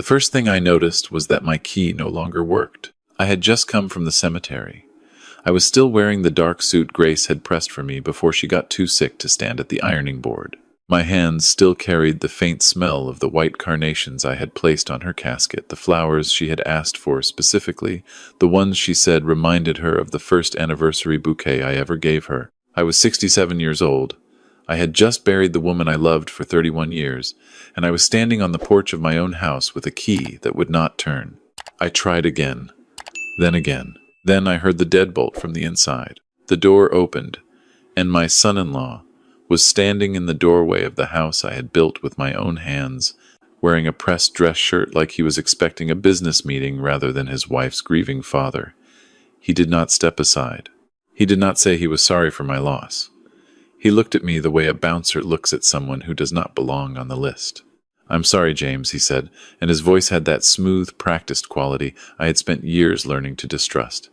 The first thing I noticed was that my key no longer worked. I had just come from the cemetery. I was still wearing the dark suit Grace had pressed for me before she got too sick to stand at the ironing board. My hands still carried the faint smell of the white carnations I had placed on her casket, the flowers she had asked for specifically, the ones she said reminded her of the first anniversary bouquet I ever gave her. I was 67 years old. I had just buried the woman I loved for 31 years, and I was standing on the porch of my own house with a key that would not turn. I tried again. Then again. Then I heard the deadbolt from the inside. The door opened, and my son-in-law was standing in the doorway of the house I had built with my own hands, wearing a pressed dress shirt like he was expecting a business meeting rather than his wife's grieving father. He did not step aside. He did not say he was sorry for my loss. He looked at me the way a bouncer looks at someone who does not belong on the list. "I'm sorry, James," he said, and his voice had that smooth, practiced quality I had spent years learning to distrust.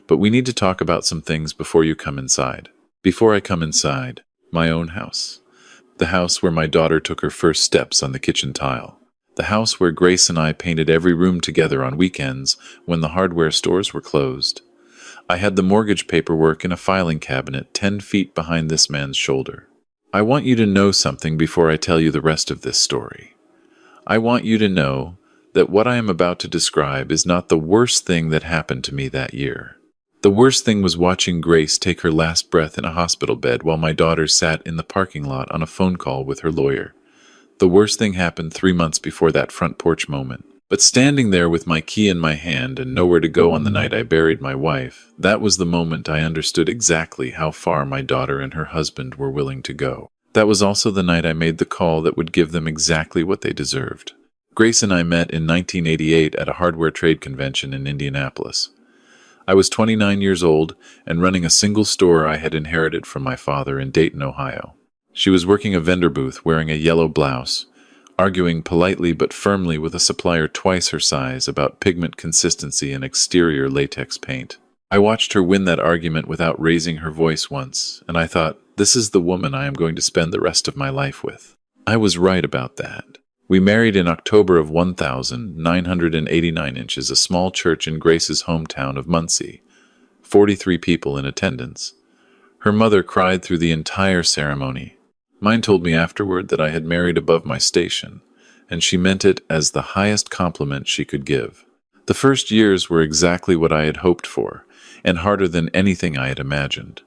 "But we need to talk about some things before you come inside." Before I come inside, my own house. The house where my daughter took her first steps on the kitchen tile. The house where Grace and I painted every room together on weekends when the hardware stores were closed. I had the mortgage paperwork in a filing cabinet 10 feet behind this man's shoulder. I want you to know something before I tell you the rest of this story. I want you to know that what I am about to describe is not the worst thing that happened to me that year. The worst thing was watching Grace take her last breath in a hospital bed while my daughter sat in the parking lot on a phone call with her lawyer. The worst thing happened 3 months before that front porch moment. But standing there with my key in my hand and nowhere to go on the night I buried my wife, that was the moment I understood exactly how far my daughter and her husband were willing to go. That was also the night I made the call that would give them exactly what they deserved. Grace and I met in 1988 at a hardware trade convention in Indianapolis. I was 29 years old and running a single store I had inherited from my father in Dayton, Ohio. She was working a vendor booth wearing a yellow blouse, arguing politely but firmly with a supplier twice her size about pigment consistency and exterior latex paint. I watched her win that argument without raising her voice once, and I thought, this is the woman I am going to spend the rest of my life with. I was right about that. We married in October of 1,989 inches, a small church in Grace's hometown of Muncie. 43 people in attendance. Her mother cried through the entire ceremony. Mine told me afterward that I had married above my station, and she meant it as the highest compliment she could give. The first years were exactly what I had hoped for, and harder than anything I had imagined.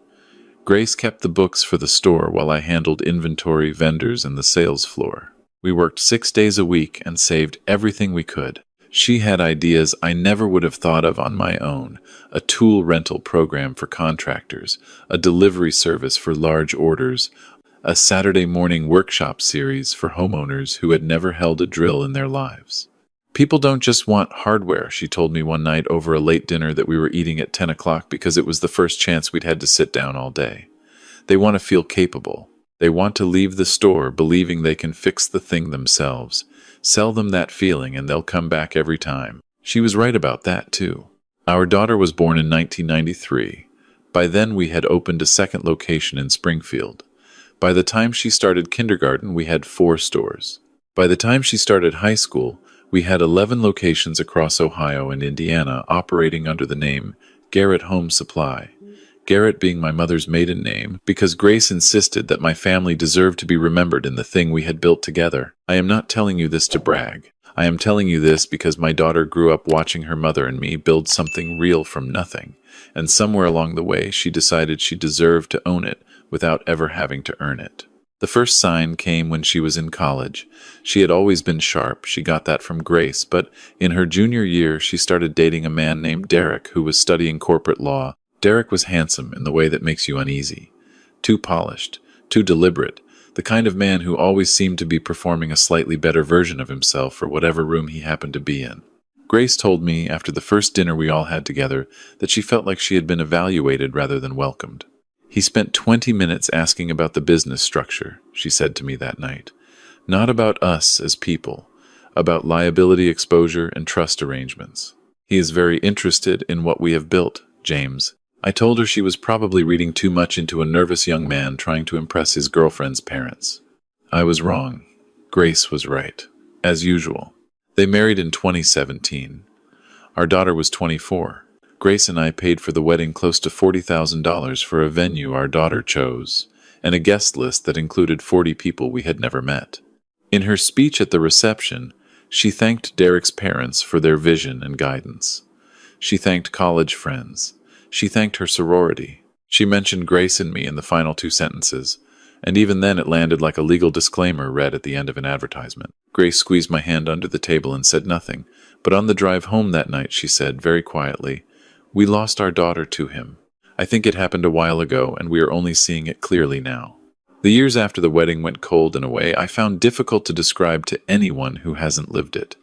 Grace kept the books for the store while I handled inventory, vendors, and the sales floor. We worked 6 days a week and saved everything we could. She had ideas I never would have thought of on my own, a tool rental program for contractors, a delivery service for large orders, a Saturday morning workshop series for homeowners who had never held a drill in their lives. "People don't just want hardware," she told me one night over a late dinner that we were eating at 10 o'clock because it was the first chance we'd had to sit down all day. "They want to feel capable. They want to leave the store believing they can fix the thing themselves. Sell them that feeling and they'll come back every time." She was right about that, too. Our daughter was born in 1993. By then we had opened a second location in Springfield. By the time she started kindergarten, we had 4 stores. By the time she started high school, we had 11 locations across Ohio and Indiana operating under the name Garrett Home Supply. Garrett being my mother's maiden name, because Grace insisted that my family deserved to be remembered in the thing we had built together. I am not telling you this to brag. I am telling you this because my daughter grew up watching her mother and me build something real from nothing, and somewhere along the way she decided she deserved to own it without ever having to earn it. The first sign came when she was in college. She had always been sharp, she got that from Grace, but in her junior year she started dating a man named Derek who was studying corporate law. Derek was handsome in the way that makes you uneasy. Too polished, too deliberate, the kind of man who always seemed to be performing a slightly better version of himself for whatever room he happened to be in. Grace told me, after the first dinner we all had together, that she felt like she had been evaluated rather than welcomed. "He spent 20 minutes asking about the business structure," she said to me that night. "Not about us as people, about liability exposure and trust arrangements. He is very interested in what we have built, James." I told her she was probably reading too much into a nervous young man trying to impress his girlfriend's parents. I was wrong. Grace was right, as usual. They married in 2017. Our daughter was 24. Grace and I paid for the wedding close to $40,000 for a venue our daughter chose, and a guest list that included 40 people we had never met. In her speech at the reception, she thanked Derek's parents for their vision and guidance. She thanked college friends. She thanked her sorority. She mentioned Grace and me in the final two sentences, and even then it landed like a legal disclaimer read at the end of an advertisement. Grace squeezed my hand under the table and said nothing, but on the drive home that night she said, very quietly, "We lost our daughter to him. I think it happened a while ago, and we are only seeing it clearly now." The years after the wedding went cold in a way I found difficult to describe to anyone who hasn't lived it.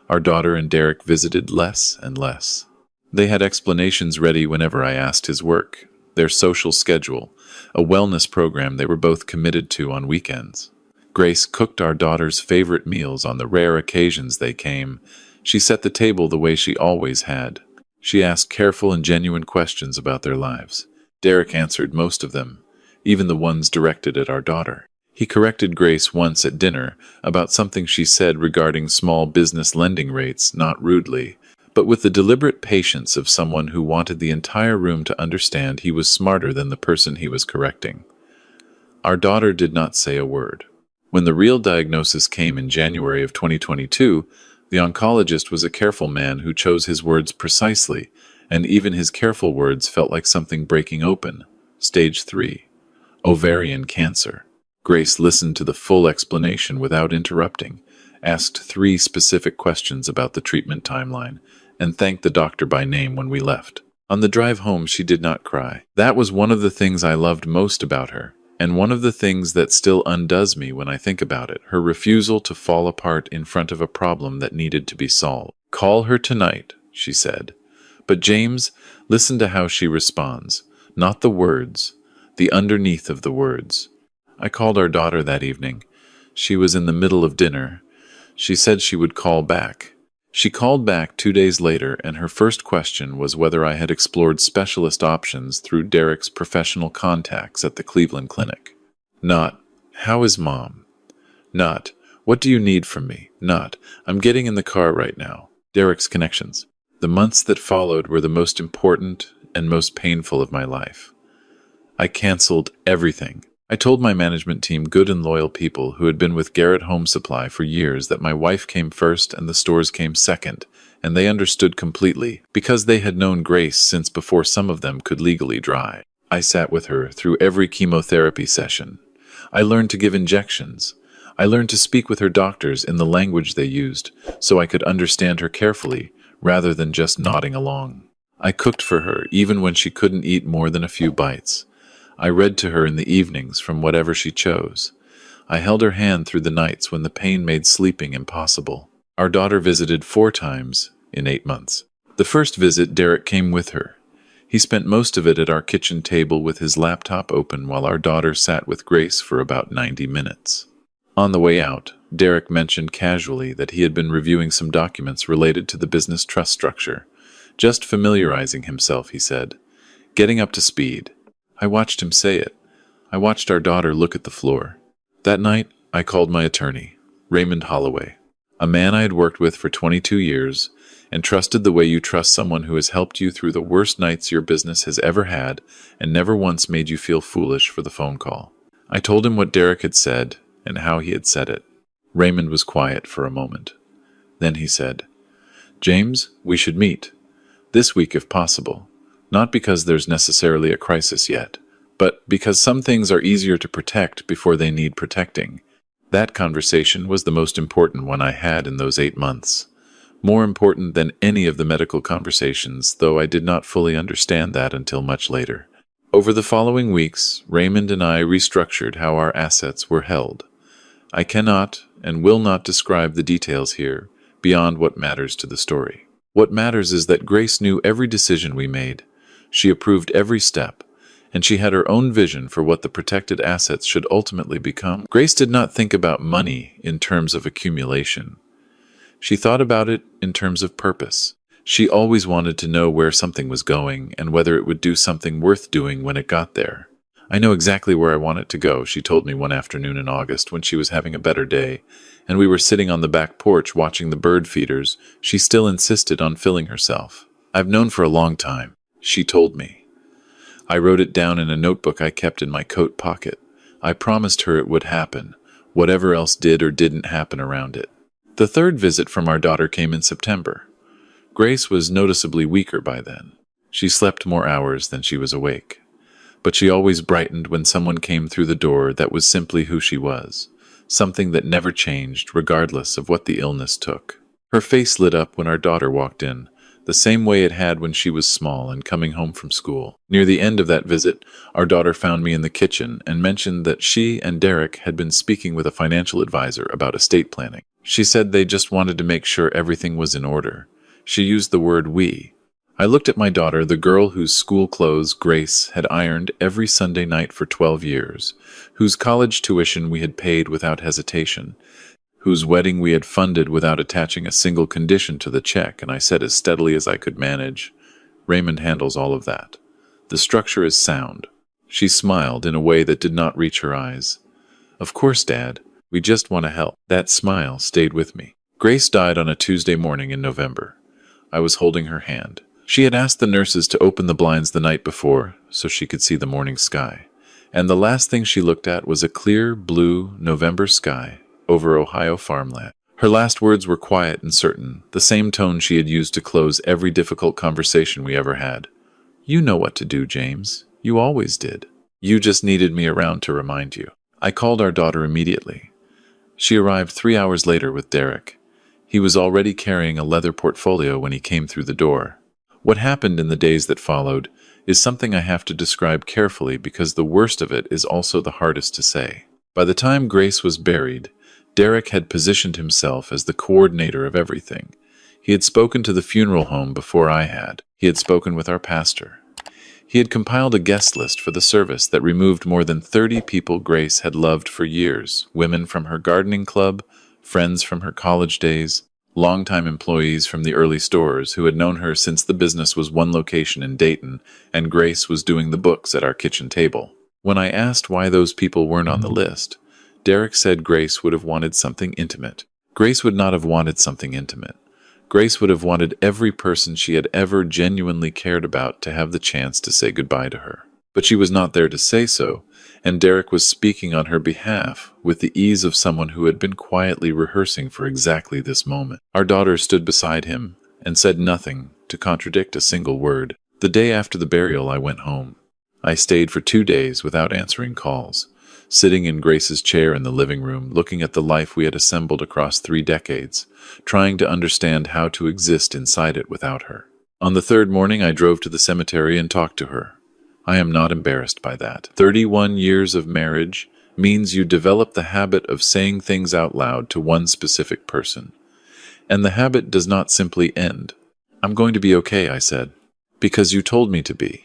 Our daughter and Derek visited less and less. They had explanations ready whenever I asked his work, their social schedule, a wellness program they were both committed to on weekends. Grace cooked our daughter's favorite meals on the rare occasions they came. She set the table the way she always had. She asked careful and genuine questions about their lives. Derek answered most of them, even the ones directed at our daughter. He corrected Grace once at dinner about something she said regarding small business lending rates, not rudely, but with the deliberate patience of someone who wanted the entire room to understand he was smarter than the person he was correcting. Our daughter did not say a word. When the real diagnosis came in January of 2022, the oncologist was a careful man who chose his words precisely, and even his careful words felt like something breaking open. Stage 3. Ovarian cancer. Grace listened to the full explanation without interrupting, asked 3 specific questions about the treatment timeline, and thanked the doctor by name when we left. On the drive home, she did not cry. That was one of the things I loved most about her, and one of the things that still undoes me when I think about it, her refusal to fall apart in front of a problem that needed to be solved. "Call her tonight," she said. But James, listen to how she responds, not the words, the underneath of the words. I called our daughter that evening. She was in the middle of dinner. She said she would call back. She called back 2 days later, and her first question was whether I had explored specialist options through Derek's professional contacts at the Cleveland Clinic. Not, "How is Mom?" Not, "What do you need from me?" Not, "I'm getting in the car right now." Derek's connections. The months that followed were the most important and most painful of my life. I canceled everything. I told my management team, good and loyal people who had been with Garrett Home Supply for years, that my wife came first and the stores came second, and they understood completely, because they had known Grace since before some of them could legally drive. I sat with her through every chemotherapy session. I learned to give injections. I learned to speak with her doctors in the language they used, so I could understand her carefully, rather than just nodding along. I cooked for her, even when she couldn't eat more than a few bites. I read to her in the evenings from whatever she chose. I held her hand through the nights when the pain made sleeping impossible. Our daughter visited 4 times in 8 months. The first visit, Derek came with her. He spent most of it at our kitchen table with his laptop open while our daughter sat with Grace for about 90 minutes. On the way out, Derek mentioned casually that he had been reviewing some documents related to the business trust structure. Just familiarizing himself, he said. Getting up to speed. I watched him say it. I watched our daughter look at the floor. That night, I called my attorney, Raymond Holloway, a man I had worked with for 22 years and trusted the way you trust someone who has helped you through the worst nights your business has ever had and never once made you feel foolish for the phone call. I told him what Derek had said and how he had said it. Raymond was quiet for a moment. Then he said, "James, we should meet. This week if possible. Not because there's necessarily a crisis yet, but because some things are easier to protect before they need protecting." That conversation was the most important one I had in those 8 months. More important than any of the medical conversations, though I did not fully understand that until much later. Over the following weeks, Raymond and I restructured how our assets were held. I cannot and will not describe the details here beyond what matters to the story. What matters is that Grace knew every decision we made. She approved every step, and she had her own vision for what the protected assets should ultimately become. Grace did not think about money in terms of accumulation. She thought about it in terms of purpose. She always wanted to know where something was going and whether it would do something worth doing when it got there. I know exactly where I want it to go, she told me one afternoon in August when she was having a better day, and we were sitting on the back porch watching the bird feeders. She still insisted on filling herself. I've known for a long time, she told me. I wrote it down in a notebook I kept in my coat pocket. I promised her it would happen, whatever else did or didn't happen around it. The third visit from our daughter came in September. Grace was noticeably weaker by then. She slept more hours than she was awake. But she always brightened when someone came through the door. That was simply who she was, something that never changed regardless of what the illness took. Her face lit up when our daughter walked in, the same way it had when she was small and coming home from school. Near the end of that visit, our daughter found me in the kitchen and mentioned that she and Derek had been speaking with a financial advisor about estate planning. She said they just wanted to make sure everything was in order. She used the word we. I looked at my daughter, the girl whose school clothes Grace had ironed every Sunday night for 12 years, whose college tuition we had paid without hesitation, whose wedding we had funded without attaching a single condition to the check, and I said as steadily as I could manage, "Raymond handles all of that. The structure is sound." She smiled in a way that did not reach her eyes. "Of course, Dad. We just want to help." That smile stayed with me. Grace died on a Tuesday morning in November. I was holding her hand. She had asked the nurses to open the blinds the night before so she could see the morning sky, and the last thing she looked at was a clear, blue November sky over Ohio farmland. Her last words were quiet and certain, the same tone she had used to close every difficult conversation we ever had. "You know what to do, James. You always did. You just needed me around to remind you." I called our daughter immediately. She arrived 3 hours later with Derek. He was already carrying a leather portfolio when he came through the door. What happened in the days that followed is something I have to describe carefully because the worst of it is also the hardest to say. By the time Grace was buried, Derek had positioned himself as the coordinator of everything. He had spoken to the funeral home before I had. He had spoken with our pastor. He had compiled a guest list for the service that removed more than 30 people Grace had loved for years, women from her gardening club, friends from her college days, longtime employees from the early stores who had known her since the business was one location in Dayton and Grace was doing the books at our kitchen table. When I asked why those people weren't on the list, Derek said Grace would have wanted something intimate. Grace would not have wanted something intimate. Grace would have wanted every person she had ever genuinely cared about to have the chance to say goodbye to her. But she was not there to say so, and Derek was speaking on her behalf with the ease of someone who had been quietly rehearsing for exactly this moment. Our daughter stood beside him and said nothing to contradict a single word. The day after the burial, I went home. I stayed for 2 days without answering calls, sitting in Grace's chair in the living room, looking at the life we had assembled across 3 decades, trying to understand how to exist inside it without her. On the third morning, I drove to the cemetery and talked to her. I am not embarrassed by that. 31 years of marriage means you develop the habit of saying things out loud to one specific person. And the habit does not simply end. "I'm going to be okay," I said, "because you told me to be.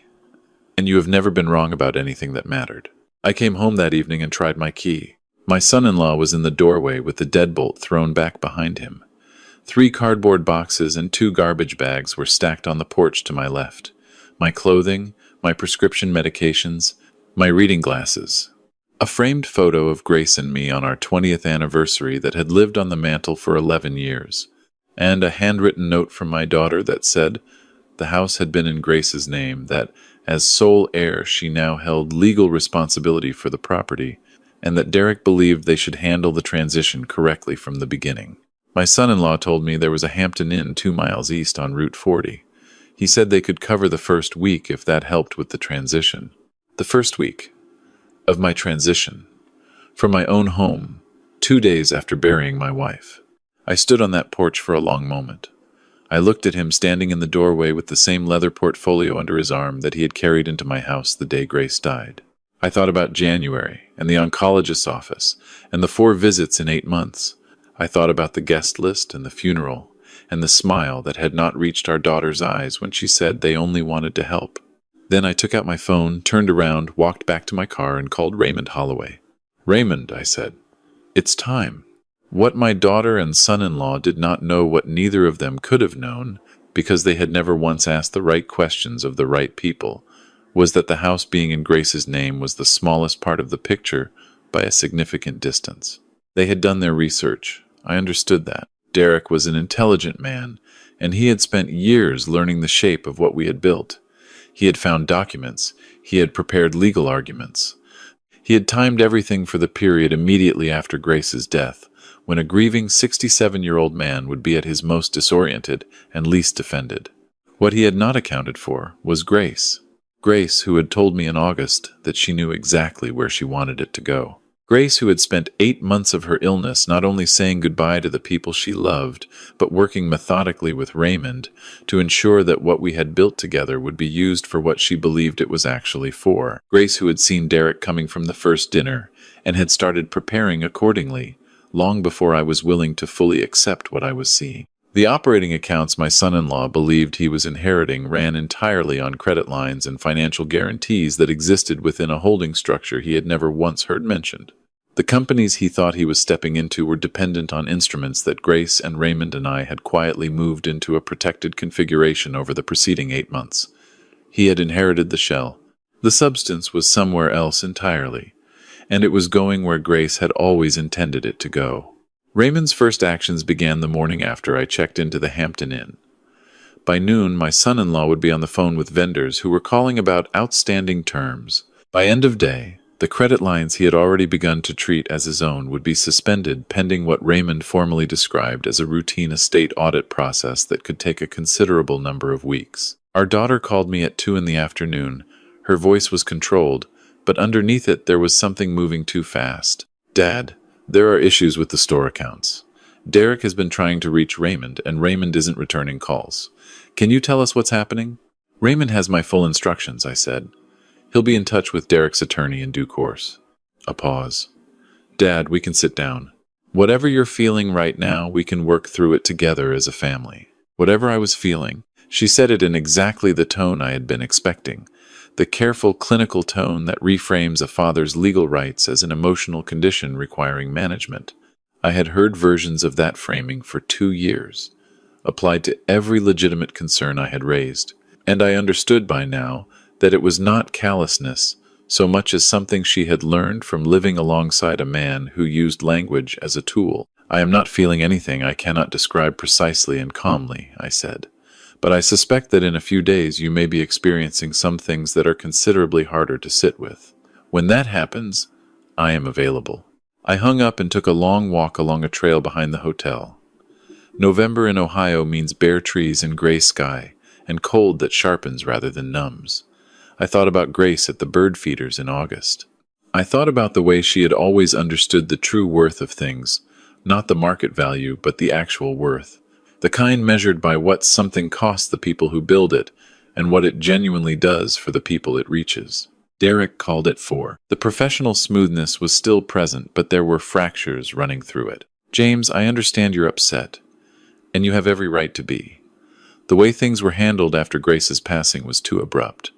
And you have never been wrong about anything that mattered." I came home that evening and tried my key. My son-in-law was in the doorway with the deadbolt thrown back behind him. 3 cardboard boxes and 2 garbage bags were stacked on the porch to my left. My clothing, my prescription medications, my reading glasses. A framed photo of Grace and me on our 20th anniversary that had lived on the mantel for 11 years, and a handwritten note from my daughter that said the house had been in Grace's name, that as sole heir she now held legal responsibility for the property, and that Derek believed they should handle the transition correctly from the beginning. My son-in-law told me there was a Hampton Inn 2 miles east on Route 40. He said they could cover the first week if that helped with the transition. The first week of my transition from my own home, 2 days after burying my wife. I stood on that porch for a long moment. I looked at him standing in the doorway with the same leather portfolio under his arm that he had carried into my house the day Grace died. I thought about January and the oncologist's office and the 4 visits in 8 months. I thought about the guest list and the funeral and the smile that had not reached our daughter's eyes when she said they only wanted to help. Then I took out my phone, turned around, walked back to my car, and called Raymond Holloway. "Raymond," I said, "it's time." What my daughter and son-in-law did not know what neither of them could have known, because they had never once asked the right questions of the right people, was that the house being in Grace's name was the smallest part of the picture by a significant distance. They had done their research. I understood that. Derek was an intelligent man, and he had spent years learning the shape of what we had built. He had found documents. He had prepared legal arguments. He had timed everything for the period immediately after Grace's death, when a grieving 67-year-old man would be at his most disoriented and least defended. What he had not accounted for was Grace. Grace, who had told me in August that she knew exactly where she wanted it to go. Grace, who had spent 8 months of her illness not only saying goodbye to the people she loved, but working methodically with Raymond to ensure that what we had built together would be used for what she believed it was actually for. Grace, who had seen Derek coming from the first dinner and had started preparing accordingly, long before I was willing to fully accept what I was seeing. The operating accounts my son-in-law believed he was inheriting ran entirely on credit lines and financial guarantees that existed within a holding structure he had never once heard mentioned. The companies he thought he was stepping into were dependent on instruments that Grace and Raymond and I had quietly moved into a protected configuration over the preceding 8 months. He had inherited the shell. The substance was somewhere else entirely, and it was going where Grace had always intended it to go. Raymond's first actions began the morning after I checked into the Hampton Inn. By noon, my son-in-law would be on the phone with vendors who were calling about outstanding terms. By end of day, the credit lines he had already begun to treat as his own would be suspended pending what Raymond formally described as a routine estate audit process that could take a considerable number of weeks. Our daughter called me at 2 in the afternoon. Her voice was controlled, but underneath it there was something moving too fast. "Dad, there are issues with the store accounts. Derek has been trying to reach Raymond, and Raymond isn't returning calls. Can you tell us what's happening?" "Raymond has my full instructions," I said. "He'll be in touch with Derek's attorney in due course." A pause. "Dad, we can sit down. Whatever you're feeling right now, we can work through it together as a family." Whatever I was feeling, she said it in exactly the tone I had been expecting. The careful clinical tone that reframes a father's legal rights as an emotional condition requiring management. I had heard versions of that framing for 2 years, applied to every legitimate concern I had raised, and I understood by now that it was not callousness so much as something she had learned from living alongside a man who used language as a tool. "I am not feeling anything I cannot describe precisely and calmly," I said. "But I suspect that in a few days you may be experiencing some things that are considerably harder to sit with. When that happens, I am available." I hung up and took a long walk along a trail behind the hotel. November in Ohio means bare trees and gray sky, and cold that sharpens rather than numbs. I thought about Grace at the bird feeders in August. I thought about the way she had always understood the true worth of things, not the market value, but the actual worth. The kind measured by what something costs the people who build it, and what it genuinely does for the people it reaches. Derek called it for. The professional smoothness was still present, but there were fractures running through it. "James, I understand you're upset, and you have every right to be. The way things were handled after Grace's passing was too abrupt.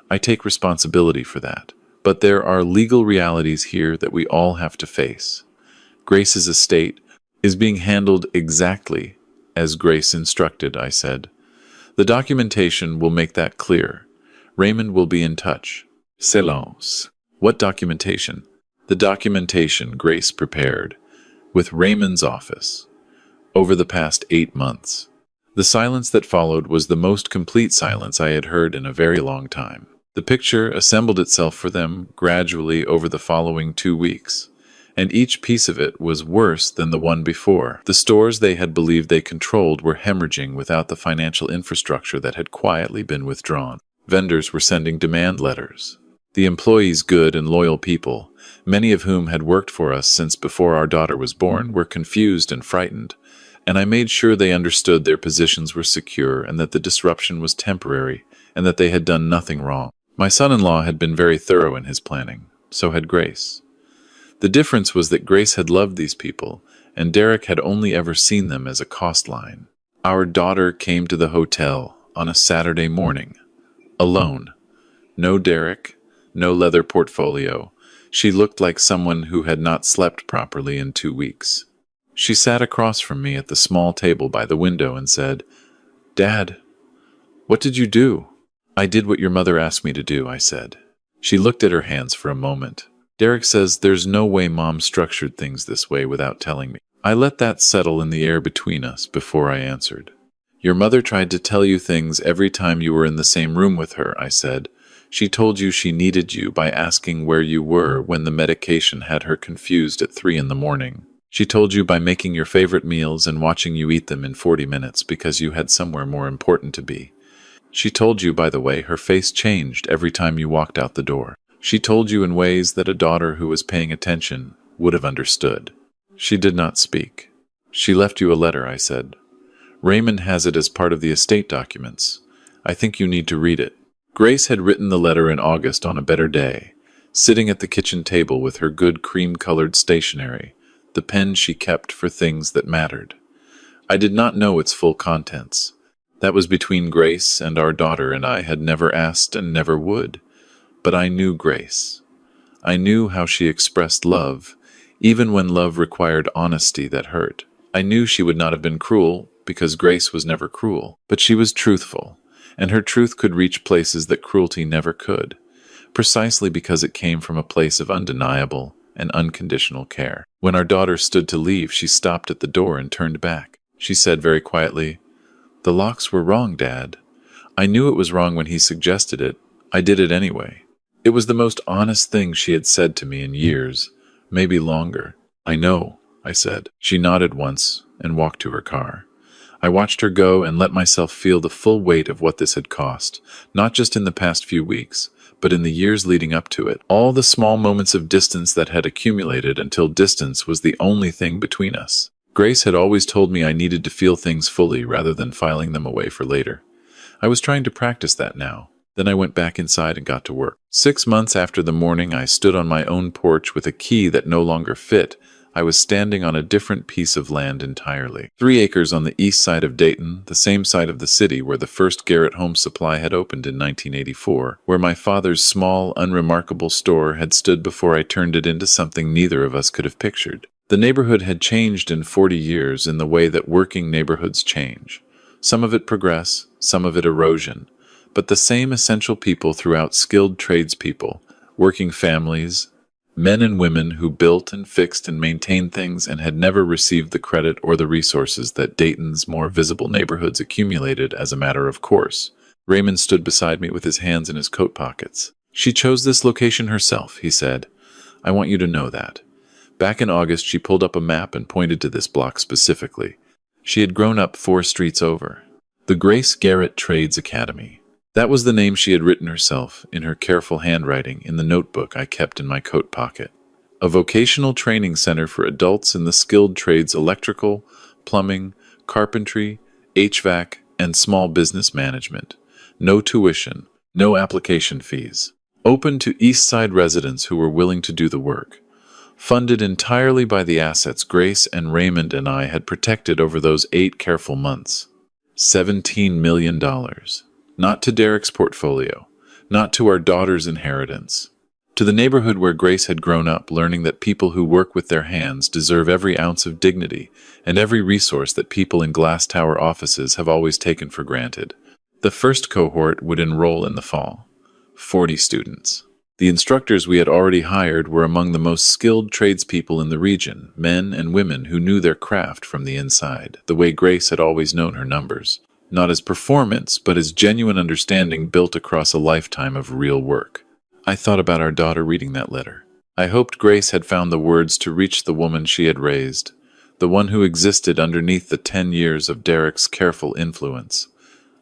I take responsibility for that. But there are legal realities here that we all have to face. Grace's estate is being handled exactly as Grace instructed," I said. "The documentation will make that clear. Raymond will be in touch." Silence. "What documentation?" "The documentation Grace prepared, with Raymond's office, over the past 8 months. The silence that followed was the most complete silence I had heard in a very long time. The picture assembled itself for them gradually over the following 2 weeks. And each piece of it was worse than the one before. The stores they had believed they controlled were hemorrhaging without the financial infrastructure that had quietly been withdrawn. Vendors were sending demand letters. The employees, good and loyal people, many of whom had worked for us since before our daughter was born, were confused and frightened, and I made sure they understood their positions were secure and that the disruption was temporary and that they had done nothing wrong. My son-in-law had been very thorough in his planning. So had Grace. The difference was that Grace had loved these people, and Derek had only ever seen them as a cost line. Our daughter came to the hotel on a Saturday morning, alone. No Derek, no leather portfolio. She looked like someone who had not slept properly in 2 weeks. She sat across from me at the small table by the window and said, "Dad, what did you do?" I did what your mother asked me to do, I said. She looked at her hands for a moment. Derek says there's no way Mom structured things this way without telling me. I let that settle in the air between us before I answered. Your mother tried to tell you things every time you were in the same room with her, I said. She told you she needed you by asking where you were when the medication had her confused at 3 in the morning. She told you by making your favorite meals and watching you eat them in 40 minutes because you had somewhere more important to be. She told you, by the way, her face changed every time you walked out the door. She told you in ways that a daughter who was paying attention would have understood. She did not speak. She left you a letter, I said. Raymond has it as part of the estate documents. I think you need to read it. Grace had written the letter in August on a better day, sitting at the kitchen table with her good cream-colored stationery, the pen she kept for things that mattered. I did not know its full contents. That was between Grace and our daughter, and I had never asked and never would. But I knew Grace. I knew how she expressed love, even when love required honesty that hurt. I knew she would not have been cruel, because Grace was never cruel. But she was truthful, and her truth could reach places that cruelty never could, precisely because it came from a place of undeniable and unconditional care. When our daughter stood to leave, she stopped at the door and turned back. She said very quietly, "The locks were wrong, Dad. I knew it was wrong when he suggested it. I did it anyway." It was the most honest thing she had said to me in years, maybe longer. "I know," I said. She nodded once and walked to her car. I watched her go and let myself feel the full weight of what this had cost, not just in the past few weeks, but in the years leading up to it. All the small moments of distance that had accumulated until distance was the only thing between us. Grace had always told me I needed to feel things fully rather than filing them away for later. I was trying to practice that now. Then I went back inside and got to work. 6 months after the morning I stood on my own porch with a key that no longer fit, I was standing on a different piece of land entirely. 3 acres on the east side of Dayton, the same side of the city where the first Garrett Home Supply had opened in 1984, where my father's small, unremarkable store had stood before I turned it into something neither of us could have pictured. The neighborhood had changed in 40 years in the way that working neighborhoods change. Some of it progress, some of it erosion, but the same essential people throughout: skilled tradespeople, working families, men and women who built and fixed and maintained things and had never received the credit or the resources that Dayton's more visible neighborhoods accumulated as a matter of course. Raymond stood beside me with his hands in his coat pockets. "She chose this location herself," he said. "I want you to know that." Back in August, she pulled up a map and pointed to this block specifically. She had grown up 4 streets over. The Grace Garrett Trades Academy. That was the name she had written herself, in her careful handwriting, in the notebook I kept in my coat pocket. A vocational training center for adults in the skilled trades: electrical, plumbing, carpentry, HVAC, and small business management. No tuition, no application fees. Open to East Side residents who were willing to do the work. Funded entirely by the assets Grace and Raymond and I had protected over those 8 careful months. $17 million. Not to Derek's portfolio, not to our daughter's inheritance. To the neighborhood where Grace had grown up, learning that people who work with their hands deserve every ounce of dignity and every resource that people in glass tower offices have always taken for granted. The first cohort would enroll in the fall. 40 students. The instructors we had already hired were among the most skilled tradespeople in the region, men and women who knew their craft from the inside, the way Grace had always known her numbers. Not as performance, but as genuine understanding built across a lifetime of real work. I thought about our daughter reading that letter. I hoped Grace had found the words to reach the woman she had raised, the one who existed underneath the 10 years of Derek's careful influence.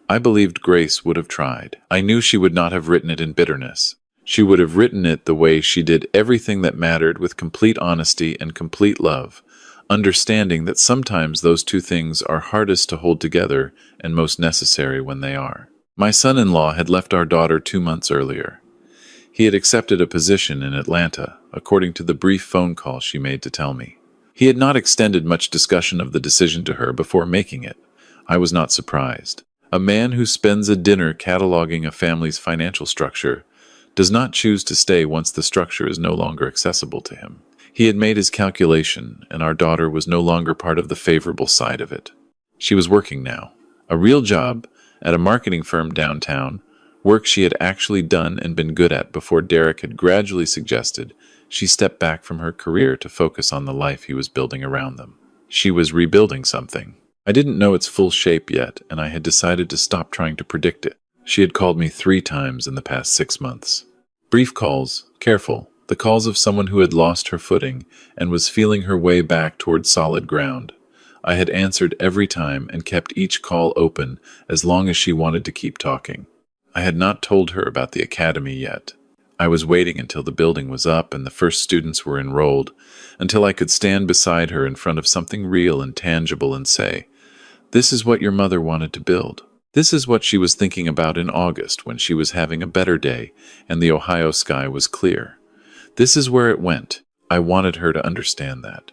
I believed Grace would have tried. I knew she would not have written it in bitterness. She would have written it the way she did everything that mattered, with complete honesty and complete love, understanding that sometimes those two things are hardest to hold together and most necessary when they are. My son-in-law had left our daughter 2 months earlier. He had accepted a position in Atlanta, according to the brief phone call she made to tell me. He had not extended much discussion of the decision to her before making it. I was not surprised. A man who spends a dinner cataloging a family's financial structure does not choose to stay once the structure is no longer accessible to him. He had made his calculation, and our daughter was no longer part of the favorable side of it. She was working now, a real job, at a marketing firm downtown, work she had actually done and been good at before Derek had gradually suggested she step back from her career to focus on the life he was building around them. She was rebuilding something. I didn't know its full shape yet, and I had decided to stop trying to predict it. She had called me 3 times in the past 6 months. Brief calls, careful, the calls of someone who had lost her footing and was feeling her way back toward solid ground. I had answered every time and kept each call open as long as she wanted to keep talking. I had not told her about the academy yet. I was waiting until the building was up and the first students were enrolled, until I could stand beside her in front of something real and tangible and say, "This is what your mother wanted to build. This is what she was thinking about in August when she was having a better day and the Ohio sky was clear. This is where it went." I wanted her to understand that.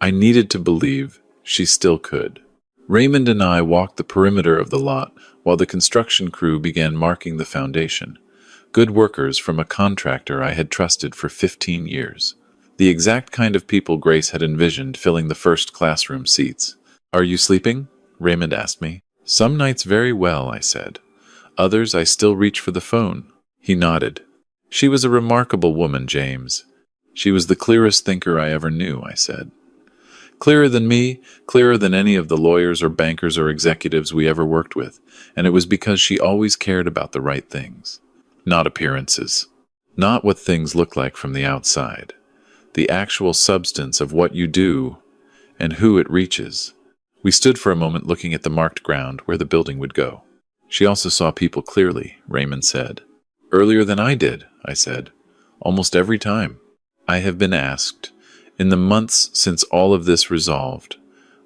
I needed to believe she still could. Raymond and I walked the perimeter of the lot while the construction crew began marking the foundation. Good workers from a contractor I had trusted for 15 years. The exact kind of people Grace had envisioned filling the first classroom seats. "Are you sleeping?" Raymond asked me. "Some nights very well," I said. "Others I still reach for the phone." He nodded. "She was a remarkable woman, James. She was the clearest thinker I ever knew," I said. "Clearer than me, clearer than any of the lawyers or bankers or executives we ever worked with, and it was because she always cared about the right things. Not appearances. Not what things look like from the outside. The actual substance of what you do and who it reaches." We stood for a moment looking at the marked ground where the building would go. "She also saw people clearly," Raymond said. "Earlier than I did," I said. "Almost every time." I have been asked, in the months since all of this resolved,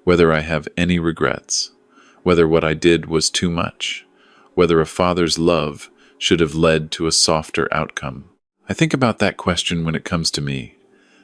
whether I have any regrets, whether what I did was too much, whether a father's love should have led to a softer outcome. I think about that question when it comes to me,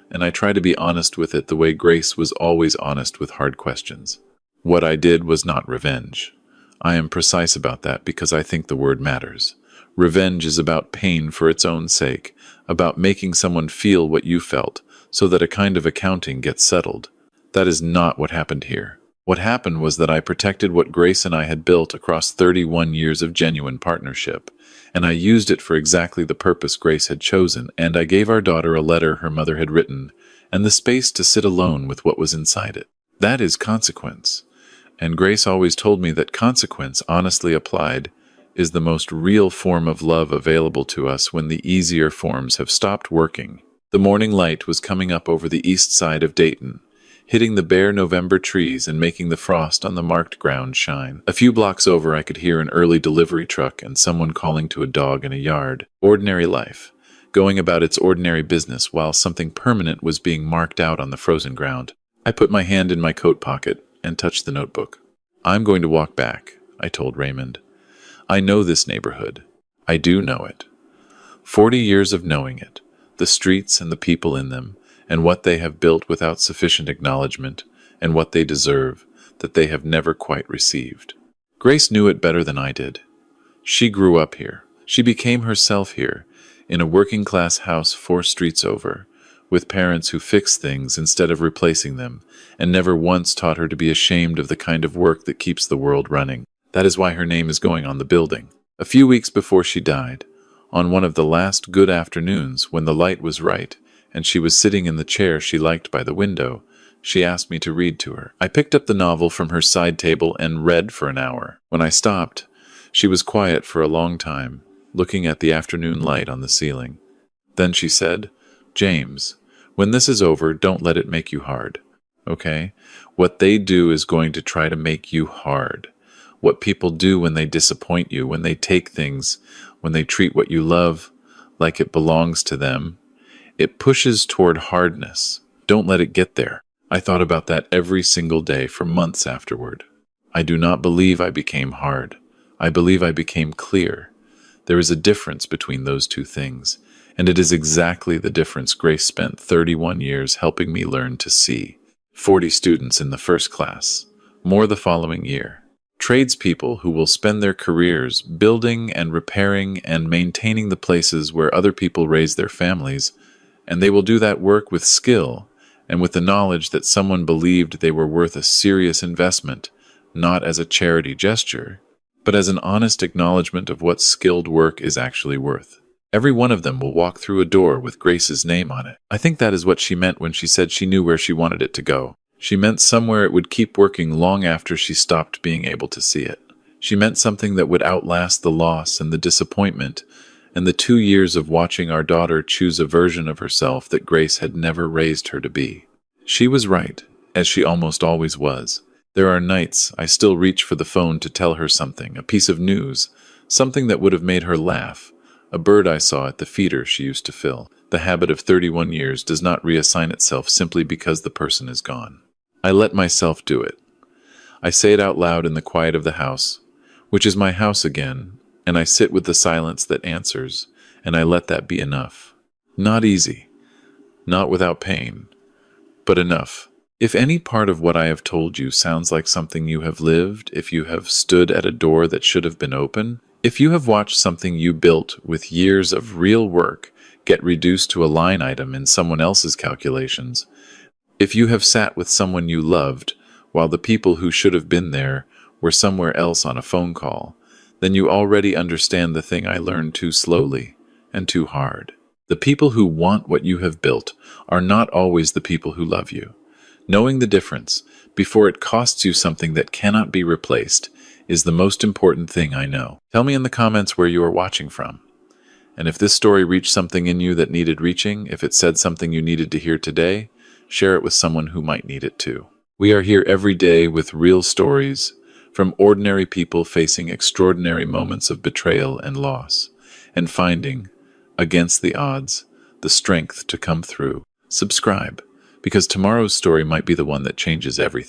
and I try to be honest with it the way Grace was always honest with hard questions. What I did was not revenge. I am precise about that because I think the word matters. Revenge is about pain for its own sake, about making someone feel what you felt, so that a kind of accounting gets settled. That is not what happened here. What happened was that I protected what Grace and I had built across 31 years of genuine partnership, and I used it for exactly the purpose Grace had chosen, and I gave our daughter a letter her mother had written, and the space to sit alone with what was inside it. That is consequence. And Grace always told me that consequence, honestly applied, is the most real form of love available to us when the easier forms have stopped working. The morning light was coming up over the east side of Dayton, hitting the bare November trees and making the frost on the marked ground shine. A few blocks over I could hear an early delivery truck and someone calling to a dog in a yard. Ordinary life, going about its ordinary business while something permanent was being marked out on the frozen ground. I put my hand in my coat pocket and touched the notebook. "I'm going to walk back," I told Raymond. "I know this neighborhood. I do know it. 40 years of knowing it, the streets and the people in them, and what they have built without sufficient acknowledgement, and what they deserve, that they have never quite received. Grace knew it better than I did. She grew up here. She became herself here, in a working-class house 4 streets over, with parents who fixed things instead of replacing them, and never once taught her to be ashamed of the kind of work that keeps the world running. That is why her name is going on the building. A few weeks before she died, on one of the last good afternoons when the light was right, and she was sitting in the chair she liked by the window, she asked me to read to her. I picked up the novel from her side table and read for an hour. When I stopped, she was quiet for a long time, looking at the afternoon light on the ceiling. Then she said, "James, when this is over, don't let it make you hard. Okay? What they do is going to try to make you hard. What people do when they disappoint you, when they take things, when they treat what you love like it belongs to them, it pushes toward hardness. Don't let it get there." I thought about that every single day for months afterward. I do not believe I became hard. I believe I became clear. There is a difference between those two things, and it is exactly the difference Grace spent 31 years helping me learn to see. 40 students in the first class, more the following year. Tradespeople who will spend their careers building and repairing and maintaining the places where other people raise their families, and they will do that work with skill and with the knowledge that someone believed they were worth a serious investment, not as a charity gesture, but as an honest acknowledgement of what skilled work is actually worth. Every one of them will walk through a door with Grace's name on it. I think that is what she meant when she said she knew where she wanted it to go. She meant somewhere it would keep working long after she stopped being able to see it. She meant something that would outlast the loss and the disappointment and the 2 years of watching our daughter choose a version of herself that Grace had never raised her to be. She was right, as she almost always was. There are nights I still reach for the phone to tell her something, a piece of news, something that would have made her laugh, a bird I saw at the feeder she used to fill. The habit of 31 years does not reassign itself simply because the person is gone. I let myself do it. I say it out loud in the quiet of the house, which is my house again, and I sit with the silence that answers, and I let that be enough. Not easy, not without pain, but enough. If any part of what I have told you sounds like something you have lived, if you have stood at a door that should have been open, if you have watched something you built with years of real work get reduced to a line item in someone else's calculations, if you have sat with someone you loved while the people who should have been there were somewhere else on a phone call, then you already understand the thing I learned too slowly and too hard. The people who want what you have built are not always the people who love you. Knowing the difference before it costs you something that cannot be replaced is the most important thing I know. Tell me in the comments where you are watching from. And if this story reached something in you that needed reaching, if it said something you needed to hear today, share it with someone who might need it too. We are here every day with real stories from ordinary people facing extraordinary moments of betrayal and loss, and finding, against the odds, the strength to come through. Subscribe, because tomorrow's story might be the one that changes everything.